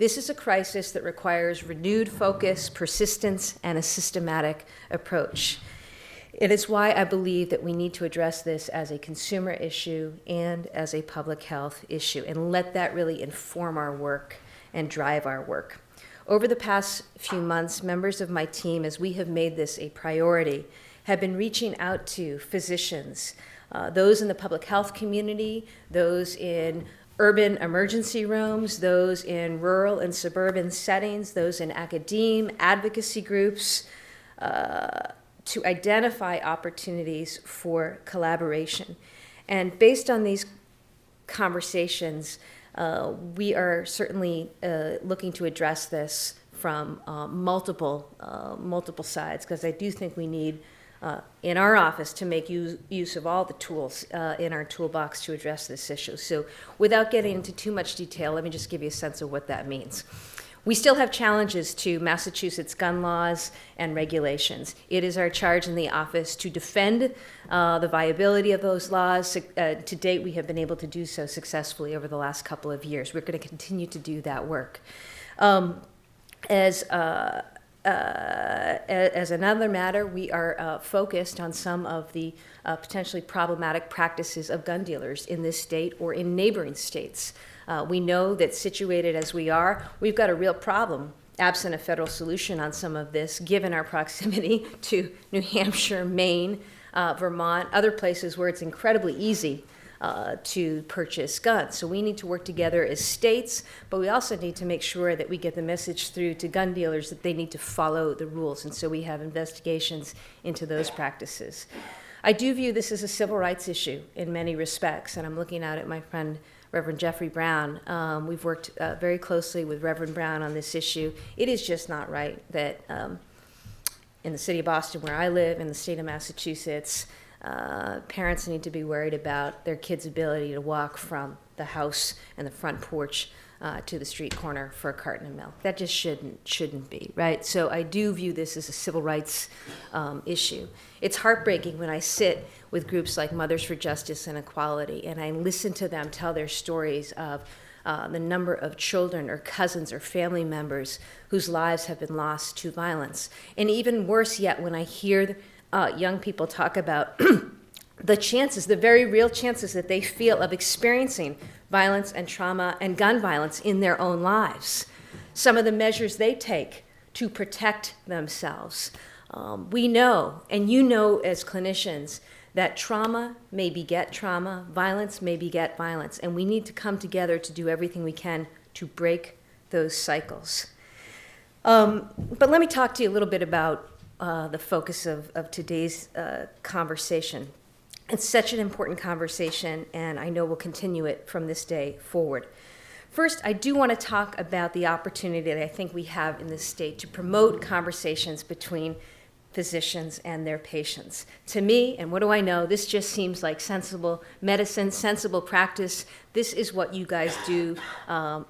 This is a crisis that requires renewed focus, persistence, and a systematic approach. It is why I believe that we need to address this as a consumer issue and as a public health issue, and let that really inform our work and drive our work. Over the past few months, members of my team, as we have made this a priority, have been reaching out to physicians, those in the public health community, those in urban emergency rooms, those in rural and suburban settings, those in academia, advocacy groups, to identify opportunities for collaboration. And based on these conversations, we are certainly looking to address this from multiple sides, because I do think we need in our office to make use of all the tools in our toolbox to address this issue. So without getting into too much detail, let me just give you a sense of what that means. We still have challenges to Massachusetts gun laws and regulations. It is our charge in the office to defend the viability of those laws. To date, we have been able to do so successfully over the last couple of years. We're going to continue to do that work. As another matter, we are focused on some of the potentially problematic practices of gun dealers in this state or in neighboring states. We know that situated as we are, we've got a real problem, absent a federal solution on some of this, given our proximity to New Hampshire, Maine, Vermont, other places where it's incredibly easy to purchase guns. So we need to work together as states, but we also need to make sure that we get the message through to gun dealers that they need to follow the rules. And so we have investigations into those practices. I do view this as a civil rights issue in many respects, and I'm looking out at my friend Reverend Jeffrey Brown. We've worked very closely with Reverend Brown on this issue. It is just not right that in the city of Boston, where I live, in the state of Massachusetts, parents need to be worried about their kids' ability to walk from the house and the front porch to the street corner for a carton of milk. That just shouldn't be, right? So I do view this as a civil rights issue. It's heartbreaking when I sit with groups like Mothers for Justice and Equality, and I listen to them tell their stories of the number of children or cousins or family members whose lives have been lost to violence. And even worse yet, when I hear young people talk about the chances, the very real chances that they feel of experiencing violence and trauma and gun violence in their own lives. Some of the measures they take to protect themselves. We know, and you know as clinicians, that trauma may beget trauma, violence may beget violence, and we need to come together to do everything we can to break those cycles. But let me talk to you a little bit about the focus of today's conversation. It's such an important conversation, and I know we'll continue it from this day forward. First, I do want to talk about the opportunity that I think we have in this state to promote conversations between physicians and their patients. To me, and what do I know, this just seems like sensible medicine, sensible practice. This is what you guys do.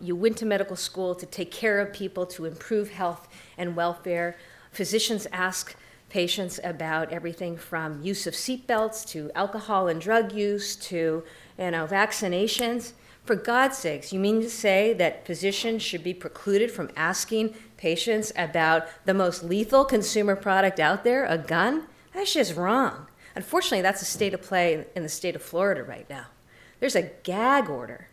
You went to medical school to take care of people, to improve health and welfare. Physicians ask patients about everything from use of seatbelts to alcohol and drug use to vaccinations. For God's sakes, you mean to say that physicians should be precluded from asking patients about the most lethal consumer product out there, a gun? That's just wrong. Unfortunately, that's a state of play in the state of Florida right now. There's a gag order.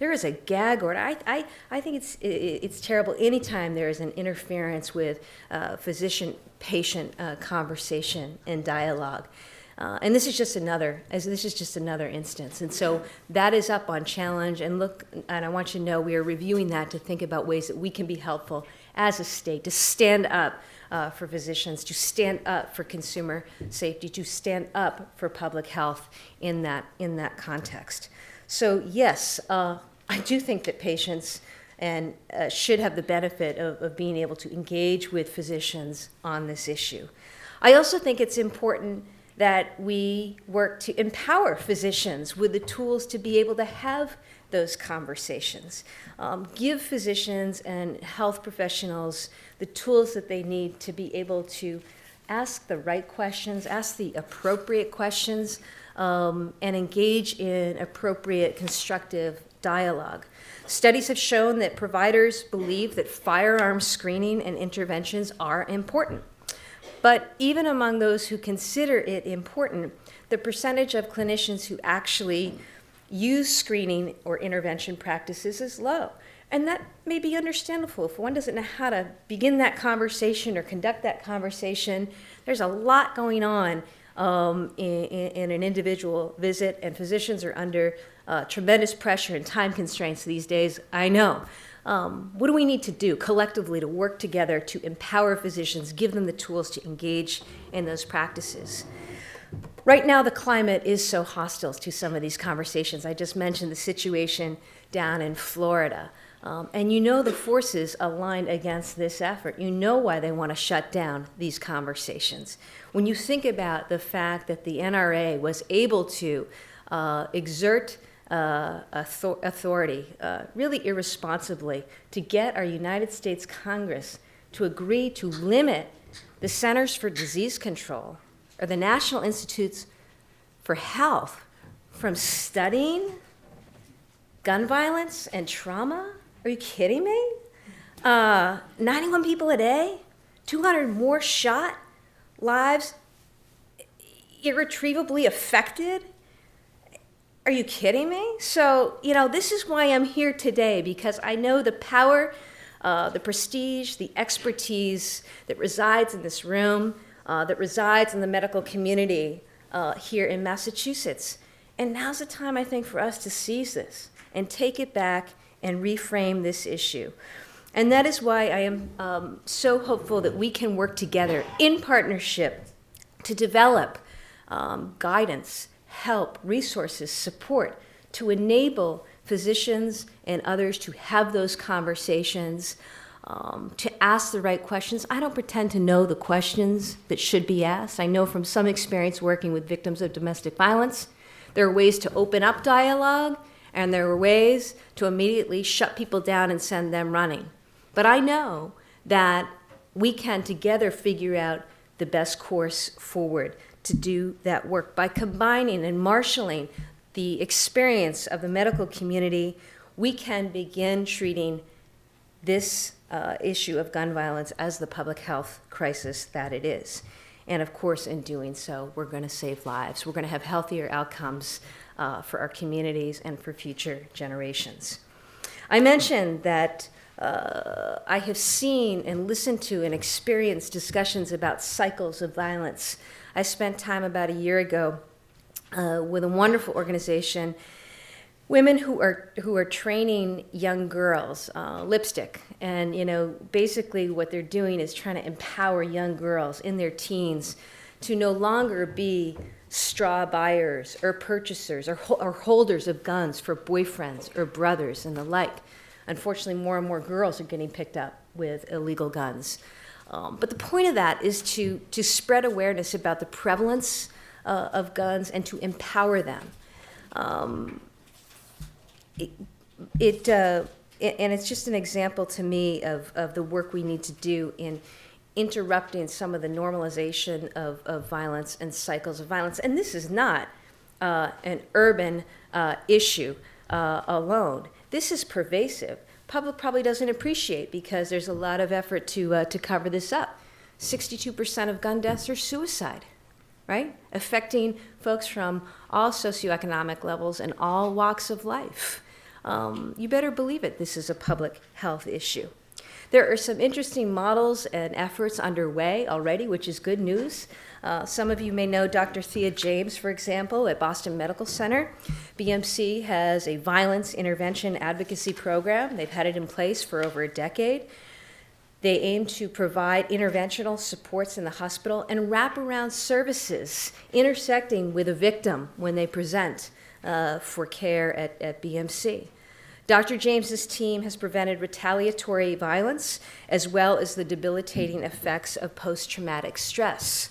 There is a gag order. I think it's terrible anytime there is an interference with physician-patient conversation and dialogue. And this is just another instance. And so that is up on challenge. And look, and I want you to know we are reviewing that to think about ways that we can be helpful as a state to stand up for physicians, to stand up for consumer safety, to stand up for public health in that context. So yes, I do think that patients should have the benefit of being able to engage with physicians on this issue. I also think it's important that we work to empower physicians with the tools to be able to have those conversations. Give physicians and health professionals the tools that they need to be able to ask the right questions, ask the appropriate questions, and engage in appropriate constructive dialogue. Studies have shown that providers believe that firearm screening and interventions are important. But even among those who consider it important, the percentage of clinicians who actually use screening or intervention practices is low. And that may be understandable. If one doesn't know how to begin that conversation or conduct that conversation, there's a lot going on in an individual visit, and physicians are under tremendous pressure and time constraints these days, I know. What do we need to do collectively to work together to empower physicians, give them the tools to engage in those practices? Right now, the climate is so hostile to some of these conversations. I just mentioned the situation down in Florida. And you know the forces aligned against this effort. You know why they want to shut down these conversations. When you think about the fact that the NRA was able to exert authority really irresponsibly to get our United States Congress to agree to limit the Centers for Disease Control or the National Institutes for Health from studying gun violence and trauma? Are you kidding me? 91 people a day, 200 more shot, lives irretrievably affected. Are you kidding me? So, this is why I'm here today, because I know the power, the prestige, the expertise that resides in this room, that resides in the medical community here in Massachusetts. And now's the time, I think, for us to seize this and take it back and reframe this issue. And that is why I am so hopeful that we can work together in partnership to develop guidance, help, resources, support to enable physicians and others to have those conversations, to ask the right questions. I don't pretend to know the questions that should be asked. I know from some experience working with victims of domestic violence, there are ways to open up dialogue, and there are ways to immediately shut people down and send them running. But I know that we can together figure out the best course forward to do that work. By combining and marshaling the experience of the medical community, we can begin treating this issue of gun violence as the public health crisis that it is. And of course, in doing so, we're going to save lives. We're going to have healthier outcomes for our communities and for future generations. I mentioned that I have seen and listened to and experienced discussions about cycles of violence. I spent time about a year ago with a wonderful organization, women who are training young girls, lipstick, and basically what they're doing is trying to empower young girls in their teens to no longer be straw buyers or purchasers or holders of guns for boyfriends or brothers and the like. Unfortunately, more and more girls are getting picked up with illegal guns. But the point of that is to spread awareness about the prevalence of guns and to empower them. And it's just an example to me of the work we need to do in interrupting some of the normalization of violence and cycles of violence. And this is not an urban issue alone. This is pervasive. Public probably doesn't appreciate because there's a lot of effort to cover this up. 62% of gun deaths are suicide, right? Affecting folks from all socioeconomic levels and all walks of life. You better believe it, this is a public health issue. There are some interesting models and efforts underway already, which is good news. Some of you may know Dr. Thea James, for example, at Boston Medical Center. BMC has a violence intervention advocacy program. They've had it in place for over a decade. They aim to provide interventional supports in the hospital and wraparound services intersecting with a victim when they present for care at BMC. Dr. James's team has prevented retaliatory violence as well as the debilitating effects of post-traumatic stress.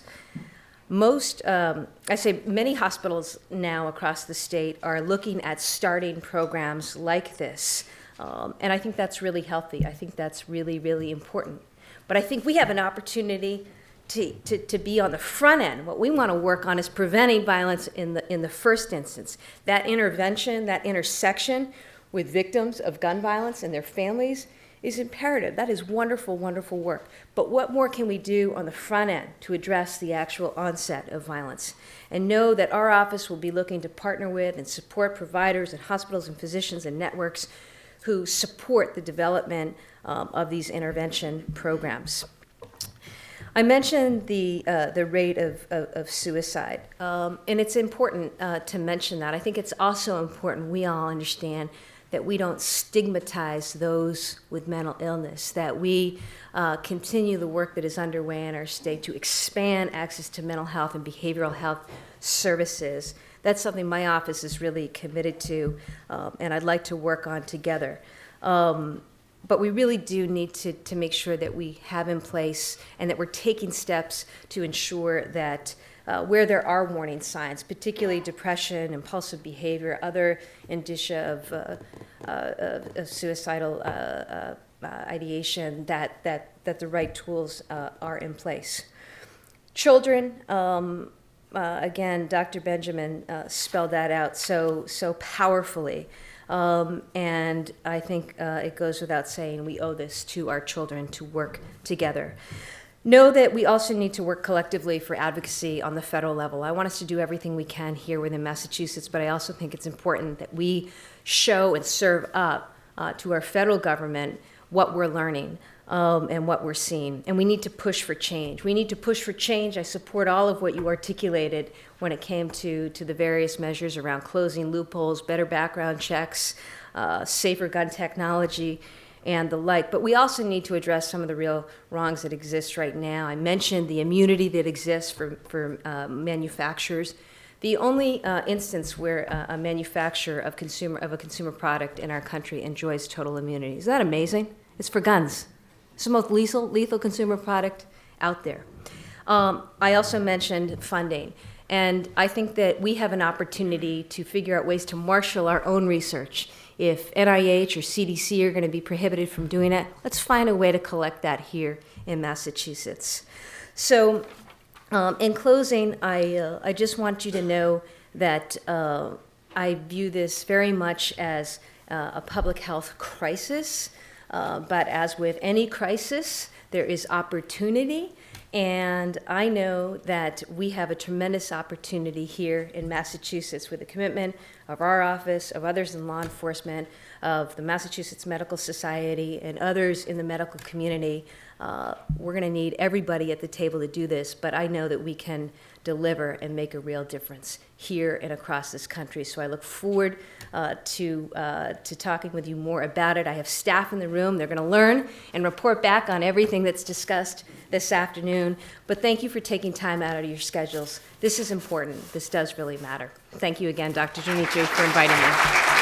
Many hospitals now across the state are looking at starting programs like this. And I think that's really healthy. I think that's really, really important. But I think we have an opportunity to be on the front end. What we want to work on is preventing violence in the first instance. That intervention, that intersection with victims of gun violence and their families is imperative. That is wonderful, wonderful work. But what more can we do on the front end to address the actual onset of violence? And know that our office will be looking to partner with and support providers and hospitals and physicians and networks who support the development of these intervention programs. I mentioned the rate of suicide, and it's important to mention that. I think it's also important we all understand that we don't stigmatize those with mental illness, that we continue the work that is underway in our state to expand access to mental health and behavioral health services. That's something my office is really committed to, and I'd like to work on together. But we really do need to make sure that we have in place and that we're taking steps to ensure that where there are warning signs, particularly depression, impulsive behavior, other indicia of suicidal ideation, that the right tools are in place. Children, again, Dr. Benjamin spelled that out so powerfully. And I think it goes without saying we owe this to our children to work together. Know that we also need to work collectively for advocacy on the federal level. I want us to do everything we can here within Massachusetts, but I also think it's important that we show and serve up to our federal government what we're learning and what we're seeing. And we need to push for change. We need to push for change. I support all of what you articulated when it came to the various measures around closing loopholes, better background checks, safer gun technology, and the like. But we also need to address some of the real wrongs that exist right now. I mentioned the immunity that exists for manufacturers. The only instance where a manufacturer of a consumer product in our country enjoys total immunity. Is that amazing? It's for guns. It's the most lethal consumer product out there. I also mentioned funding. And I think that we have an opportunity to figure out ways to marshal our own research. If NIH or CDC are going to be prohibited from doing it, let's find a way to collect that here in Massachusetts. So in closing, I just want you to know that I view this very much as a public health crisis. But as with any crisis, there is opportunity. And I know that we have a tremendous opportunity here in Massachusetts with the commitment of our office, of others in law enforcement, of the Massachusetts Medical Society, and others in the medical community. We're going to need everybody at the table to do this, but I know that we can deliver and make a real difference here and across this country. So I look forward to talking with you more about it. I have staff in the room. They're going to learn and report back on everything that's discussed this afternoon. But thank you for taking time out of your schedules. This is important. This does really matter. Thank you again, Dr. Dimitriou, for inviting me.